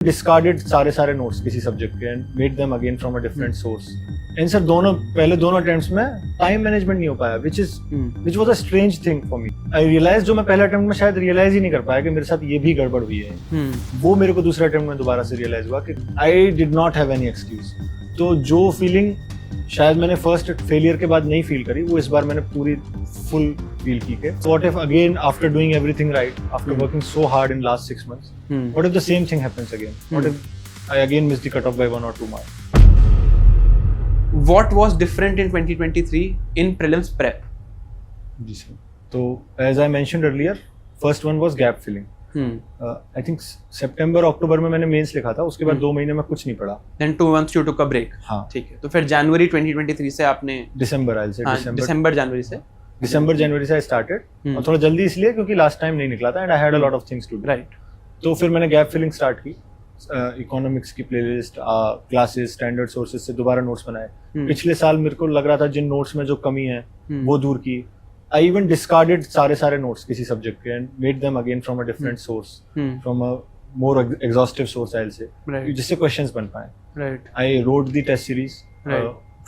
Discarded सारे notes किसी subject के and made them again from a different source and sir पहले दोनों अटेम्प्ट्स में टाइम मैनेजमेंट नहीं हो पाया which was a strange thing for me. I realise जो मैं पहले अटेम्प्ट में शायद रियलाइज ही नहीं कर पाया कि मेरे साथ ये भी गड़बड़ हुई है, वो मेरे को दूसरे अटेम्प्ट में दोबारा से रियलाइज हुआ कि आई did not have any excuse. तो जो फीलिंग शायद मैंने फर्स्ट फेलियर के बाद नहीं फील करी, वो इस बार मैंने पूरी फुल फील की के what if again after doing everything right, after working so hard in last 6 months, what if the same thing happens again, what if I again miss the cut off by 1 or 2 marks। What was different in 2023 in prelims prep? जी sir, तो as I mentioned earlier, first one was gap filling. I think सितंबर अक्टूबर में मैंने mains लिखा था, उसके बाद 2 महीने में कुछ नहीं पढ़ा। Then 2 months you took a break. हाँ ठीक है, तो फिर जनवरी 2023 से आपने दिसंबर जनवरी से आई स्टार्टेड, और थोड़ा जल्दी इसलिए क्योंकि लास्ट टाइम नहीं निकला था and I had a lot of things to do. Right, तो फिर मैंने गैप फिलिंग स्टार्ट की, इकोनॉमिक्स की प्लेलिस्ट, क्लासेस, स्टैंडर्ड सोर्सेज से दोबारा नोट्स बनाए। पिछले साल मेरे को लग रहा था जिन नोट्स में जो कमी है वो दूर की। आई इवन डिस्कार्डेड सारे नोट्स किसी सब्जेक्ट के and made them again from a different source, from a more exhaustive source I will say, जिससे क्वेश्चंस बन पाए। Right, I wrote the test series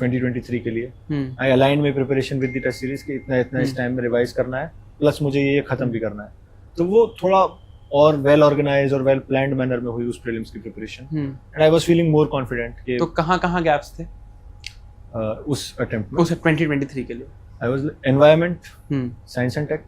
2023 के लिए। I align my preparation with the test series कि इतना इस time में revise करना है, प्लस मुझे ये खत्म भी करना है। तो वो थोड़ा और वेल ऑर्गेनाइज और वेल प्लान्ड मैनर में हुई उस प्रीलिम्स की preparation, and I was feeling more confident कि तो कहाँ गैप्स थे उस अटेम्प्ट में, उस 2023 के लिए? I was environment, science and tech,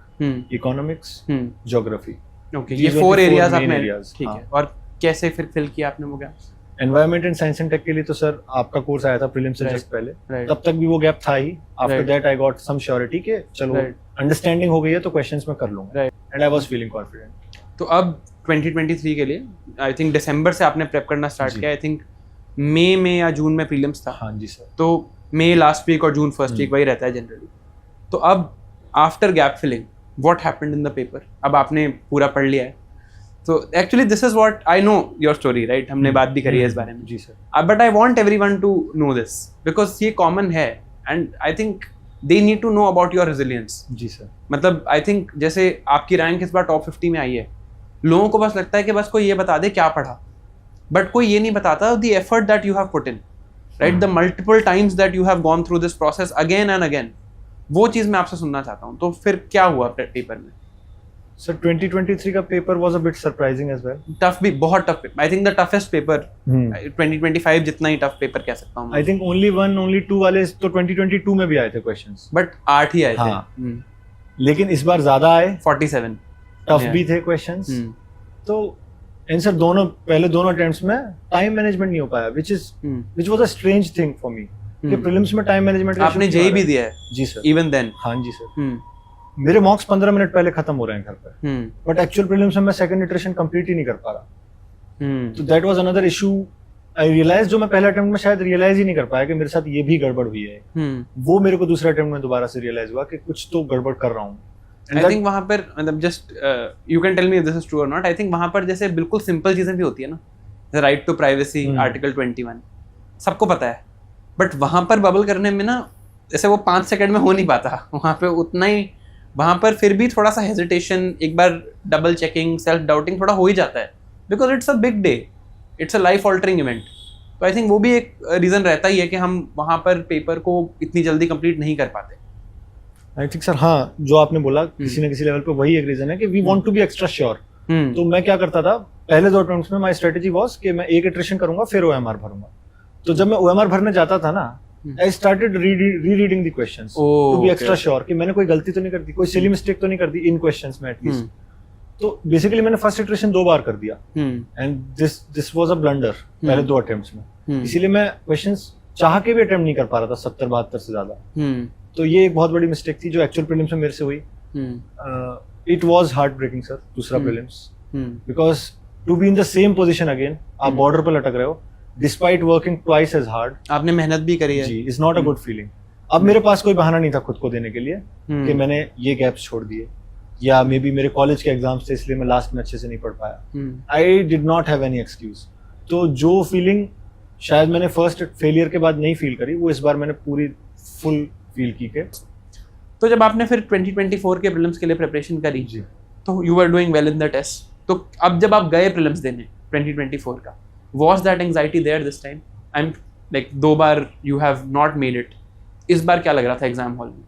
economics, geography. Okay, ये 4 एरियाज आपने, ठीक हाँ। है, और कैसे फिर फिल किया आपने वो gaps? Environment and science and tech के लिए तो सर आपका कोर्स आया था प्रीलिम्स से जस्ट पहले, तब तक भी वो गैप था ही। After that I got some surety कि चलो अंडरस्टैंडिंग हो गई है तो क्वेश्चंस में कर लूंगा, and I was feeling confident. तो अब 2023 के लिए आई थिंक दिसंबर से आपने प्रेप करना स्टार्ट किया। आई थिंक मई में या जून में प्रीलिम्स था। हाँ जी सर। तो मई लास्ट वीक और जून फर्स्ट वीक वही रहता है जनरली। तो अब after gap filling what happened in the paper? अब आपने पूरा पढ़ लिया है, तो actually this is what I know your story, right? हमने बात भी करी है इस बारे में। जी sir. But I want everyone to know this because ये कॉमन है and I think they need to know about your resilience. जी सर। मतलब आई थिंक जैसे आपकी रैंक इस बार टॉप 50 में आई है, लोगों को बस लगता है कि बस कोई ये बता दे क्या पढ़ा, बट कोई ये नहीं बताता the effort that you have put in, right? The multiple times that you have gone through this process again and again. वो चीज मैं आपसे सुनना चाहता हूँ। तो फिर क्या हुआ पेपर में? सर 2023 का paper was a bit surprising as well. Tough भी, बहुत tough. I think the toughest paper 2025 जितना ही टफ पेपर कह सकता हूँ। आई थिंक ओनली 2 वाले तो 2022 में भी आए थे क्वेश्चंस, बट 8 ही आए थे। लेकिन इस बार ज्यादा आए, 47 टफ भी थे क्वेश्चंस। तो आंसर पहले दोनों अटेम्प्ट्स में टाइम मैनेजमेंट नहीं हो पाया, which was a strange thing for me कि प्रीलिम्स में टाइम मैनेजमेंट का आपने जेई भी दिया है? जी सर। Even then? हाँ जी सर। मेरे मॉक्स 15 मिनट पहले खत्म हो रहे हैं घर पे, बट एक्चुअल प्रीलिम्स में मैं सेकंड इटरेशन कंप्लीट ही नहीं कर पा रहा। तो that was another issue. I realise जो मैं पहले अटेम्प्ट में शायद रियलाइज ही नहीं कर पाया कि मेरे साथ ये भी गड़बड़ हुई है, वो मेरे को दूसरे अटेम्प्ट में दोबारा से रियलाइज हुआ कि कुछ तो गड़बड़ कर रहा हूँ। आई थिंक वहां पर मतलब just you can tell me if this is true और नॉट। आई थिंक वहां पर जैसे बिल्कुल सिंपल चीजें भी होती है ना, राइट टू प्राइवेसी, आर्टिकल 21 सबको पता है, बट वहां पर बबल करने में ना जैसे वो 5 सेकंड में हो नहीं पाता। वहां पे उतना ही, वहां पर फिर भी थोड़ा सा हेजिटेशन, एक बार डबल चेकिंग, सेल्फ डाउटिंग थोड़ा हो ही जाता है, because it's a big day, it's a life altering event. तो आई थिंक वो भी एक रीजन रहता ही है कि हम वहां पर पेपर को इतनी जल्दी कंप्लीट नहीं कर पाते। आई थिंक सर, हाँ, जो आपने बोला किसी न किसी लेवल पे वही एक रीजन है कि we want to be extra sure. तो मैं क्या करता था पहले 2 अटेम्प्ट्स में, माय स्ट्रेटजी वाज कि मैं एक इटरेशन करूंगा फिर ओएमआर भरूंगा। तो जब मैं ओएमआर भरने जाता था ना, I started reading the questions to be extra sure कि मैंने कोई गलती तो नहीं कर दी, कोई सिली मिस्टेक तो नहीं कर दी इन क्वेश्चंस में एटलीस्ट। तो बेसिकली मैंने फर्स्ट इटरेशन 2 बार कर दिया, and this was a blunder पहले 2 अटेम्प्ट्स में। इसीलिए मैं क्वेश्चंस चाह के भी अटेम्प्ट नहीं कर पा रहा था 70-72 से ज्यादा। तो ये एक बहुत बड़ी मिस्टेक थी जो एक्चुअल प्रीलिम्स में मेरे से हुई। It was heart breaking sir, दूसरा prelims, because to be in the same position again, आप बॉर्डर पर लटक रहे हो despite working twice as hard. आपने मेहनत भी करी है जी, is not a good feeling. अब मेरे पास कोई बहाना नहीं था खुद को देने के लिए कि मैंने ये गैप्स छोड़ दिए, या मे बी मेरे कॉलेज के एग्जाम्स थे इसलिए मैं लास्ट में अच्छे से नहीं पढ़ पाया। आई did not have any excuse. तो जो फीलिंग शायद मैंने फर्स्ट फेलियर के बाद नहीं फील करी, वो इस बार मैंने पूरी फुल फील की के। तो जब आपने फिर 2024 के प्रीलिम्स के लिए प्रिपरेशन करी जी, तो you were doing well in the test. तो अब जब आप गए प्रीलिम्स देने 2024 का, was that anxiety there this time? I'm like 2 bar you have not made it. इस बार क्या लग रहा था एग्जाम हॉल में?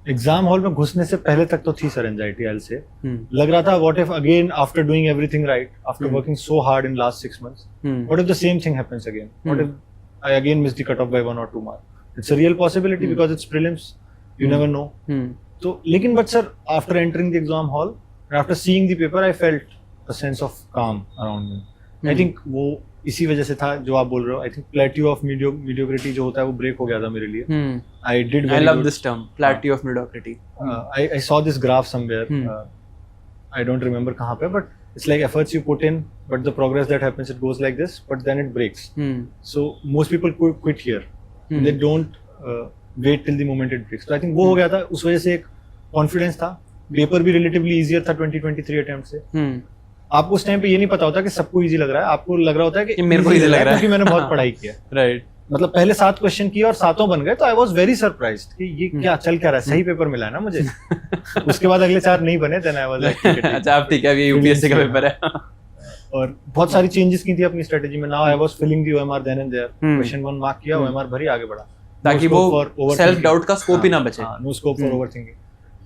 एग्जाम हॉल में घुसने से पहले तक तो थी सर एंजाइटी, आई विल से लग रहा था what if again after doing everything right, after working so hard in last 6 months, what if the same thing happens again, what if I again miss the cut off by 1 or 2 marks. It's a real possibility because it's prelims, you never know. तो लेकिन but sir after entering the exam hall and after seeing the paper I felt a sense of calm around me. I think वो इसी वजह से था जो आप बोल रहे हो. I think plateau of mediocrity जो होता है वो break हो गया था मेरे लिए. I did very I love good. this term, plateau of mediocrity. I saw this graph somewhere. I don't remember कहाँ पे, but it's like efforts you put in, but the progress that happens it goes like this, but then it breaks. So most people quit here. They don't wait till the moment it breaks. So I think वो हो गया था, उस वजह से एक confidence था. Paper भी रिलेटिवली इजियर था 2023 अटेम्प्ट से. आपको उस टाइम पे ये नहीं पता होता कि सबको इजी लग रहा है, आपको लग रहा होता है कि मेरे को इजी लग रहा है क्योंकि मैंने बहुत पढ़ाई की है. राइट. मतलब पहले 7 क्वेश्चन किए और 7 बन गए, तो आई वाज वेरी सरप्राइज्ड कि ये क्या चल क्या रहा है, सही पेपर मिला है ना मुझे. उसके बाद अगले 4 नहीं बने, देन आई वाज लाइक अच्छा आप ठीक है, अभी यूपीएससी का पेपर है. और बहुत सारी चेंजेस की थी अपनी स्ट्रेटजी में. Now I was filling the OMR then and there. Question 1 mark किया, ओएमआर भरी, आगे बढ़ा, ताकि वो सेल्फ डाउट का स्कोप ही ना बचे. No scope for overthinking.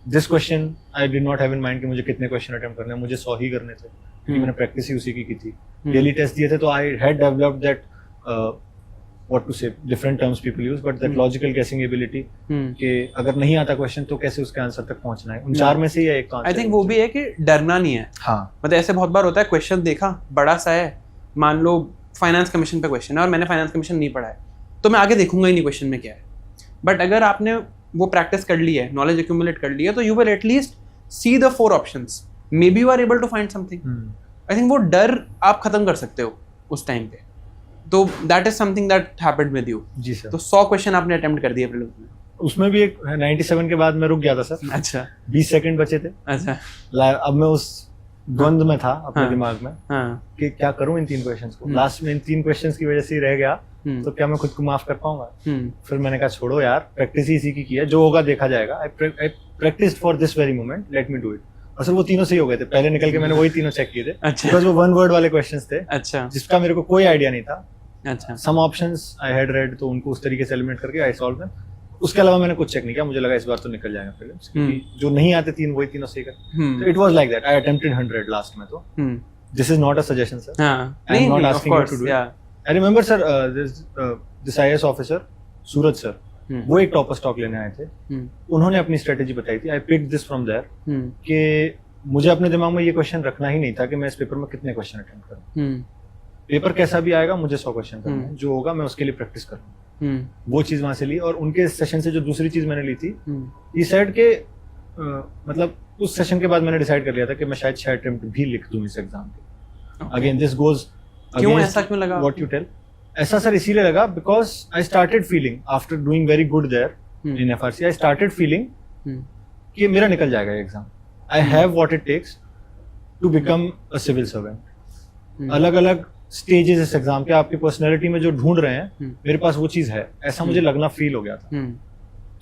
This question I did not have in mind कि मुझे कितने क्वेश्चन अटेम्प्ट करने हैं, मुझे 100 ही करने थे क्योंकि मैंने प्रैक्टिस ही उसी की थी. डेली टेस्ट दिए थे, तो I had developed that what to say different terms people use, but that logical guessing ability कि अगर नहीं आता क्वेश्चन तो कैसे उसके आंसर तक पहुंचना है. उन 4 में से ही एक तो आई थिंक वो भी है कि डरना नहीं है. हाँ, मतलब ऐसे बहुत बार होता है, क्वेश्चन देखा बड़ा सा है, मान लो फाइनेंस कमीशन पे क्वेश्चन है और मैंने फाइनेंस कमीशन नहीं पढ़ा है, तो मैं आगे देखूंगा ही नहीं क्वेश्चन में क्या है. बट अगर आपने वो प्रैक्टिस कर ली है, नॉलेज एक्यूमुलेट कर ली है, तो you will at least see the 4 options, maybe you are able to find something. I think वो डर आप खत्म कर सकते हो उस टाइम पे. तो that is something that happened with you. जी सर. तो 100 क्वेश्चन आपने अटेम्प्ट कर दिए प्रीलिम्स में. उसमें भी एक 97 के बाद मैं रुक गया था सर. अच्छा. 20 सेकंड बचे थे. अच्छा. अब मैं उस द्वंद में था अपने दिमाग में कि क्या करूं इन 3 क्वेश्चंस को. लास्ट में इन 3 क्वेश्चंस की वजह से ही रह गया, तो क्या मैं खुद को माफ कर पाऊंगा. फिर मैंने कहा छोड़ो यार, प्रैक्टिस ही इसी की है, जो होगा देखा जाएगा. I practised for this very moment, let me do it. और सर वो तीनों सही हो गए थे. पहले निकल के मैंने वही तीनों चेक किए थे. अच्छा. बिकॉज़ वो 1 वर्ड वाले क्वेश्चंस थे. अच्छा. जिसका मेरे को कोई आइडिया नहीं था. अच्छा. सम ऑप्शंस आई हैड रेड, तो उनको उस तरीके से एलिमिनेट करके आई सॉल्व देम. उसके अलावा मैंने कुछ चेक नहीं किया. मुझे लगा इस बार तो निकल जाएगा प्रीलिम्स, क्योंकि जो नहीं आते 3 वही तीनों सही कर. तो it was like that. I attempted 100 last में. तो this is not a suggestion sir. I am not asking you to do it. I remember sir this IAS officer Suraj sir, वो एक टॉपर स्टॉक लेने आए थे. उन्होंने अपनी स्ट्रेटेजी बताई थी. I picked this from there कि मुझे अपने दिमाग में ये क्वेश्चन रखना ही नहीं था कि मैं इस पेपर में कितने क्वेश्चन अटेम्प्ट करूं. पेपर कैसा भी आएगा, मुझे 100 क्वेश्चन करने हैं, जो होगा मैं उसके लिए प्रैक्टिस करूंगा. वो चीज वहां से ली. और उनके सेशन से जो दूसरी चीज मैंने ली थी, ये सेट के मतलब उस सेशन के बाद मैंने डिसाइड कर लिया था कि मैं शायद 6 अटेम्प्ट भी लिख दूं इस एग्जाम के. अगेन दिस गोज, क्यों ऐसा क्यों लगा? What you tell. ऐसा सर इसीलिए लगा because I started feeling after doing very good there in FRC, I started feeling कि मेरा निकल जाएगा ये एग्जाम. I have what it takes to become a civil servant. अलग अलग स्टेजेस इस एग्जाम के आपकी पर्सनैलिटी में जो ढूंढ रहे हैं, मेरे पास वो चीज है, ऐसा मुझे लगना फील हो गया था.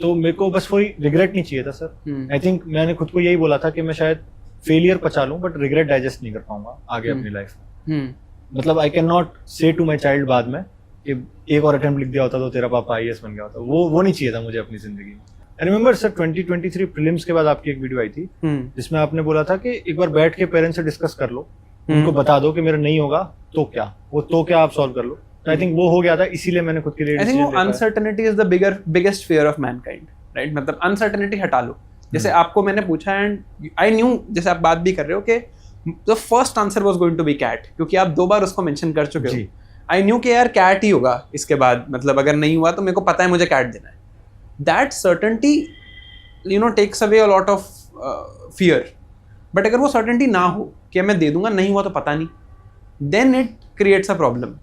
तो मेरे को बस कोई रिग्रेट नहीं चाहिए था सर. आई थिंक मैंने खुद को यही बोला था कि मैं शायद फेलियर पचा लूं, बट रिग्रेट डाइजेस्ट नहीं कर पाऊंगा आगे अपनी लाइफ में. मतलब आई कैन नॉट से टू माई चाइल्ड बाद में कि एक और अटेम्प्ट लिख दिया होता तो तेरा पापा आईएएस बन गया होता. वो नहीं चाहिए था मुझे अपनी जिंदगी में. आई रिमेंबर सर 2023 प्रीलिम्स के बाद आपकी एक वीडियो आई थी जिसमें आपने बोला था कि एक बार बैठ के पेरेंट्स से डिस्कस कर लो, उनको बता दो कि मेरा नहीं होगा तो क्या, वो तो क्या आप सॉल्व कर लो. आई थिंक वो हो गया था, इसीलिए मैंने खुद के लिए. आई थिंक वो uncertainty is the biggest fear of Mankind, right. मतलब अनसर्टेनिटी हटा लो. जैसे आपको मैंने पूछा एंड आई न्यू, जैसे आप बात भी कर रहे हो कि the first answer was going to be CAT, क्योंकि आप 2 बार उसको मेंशन कर चुके हो. आई न्यू कि यार कैट ही होगा इसके बाद, मतलब अगर नहीं हुआ तो मेरे को पता है मुझे कैट देना है. That certainty you know takes away a lot of fear. But अगर वो सर्टेनिटी ना हो कि मैं दे दूंगा, नहीं हुआ तो पता नहीं, then it creates a problem.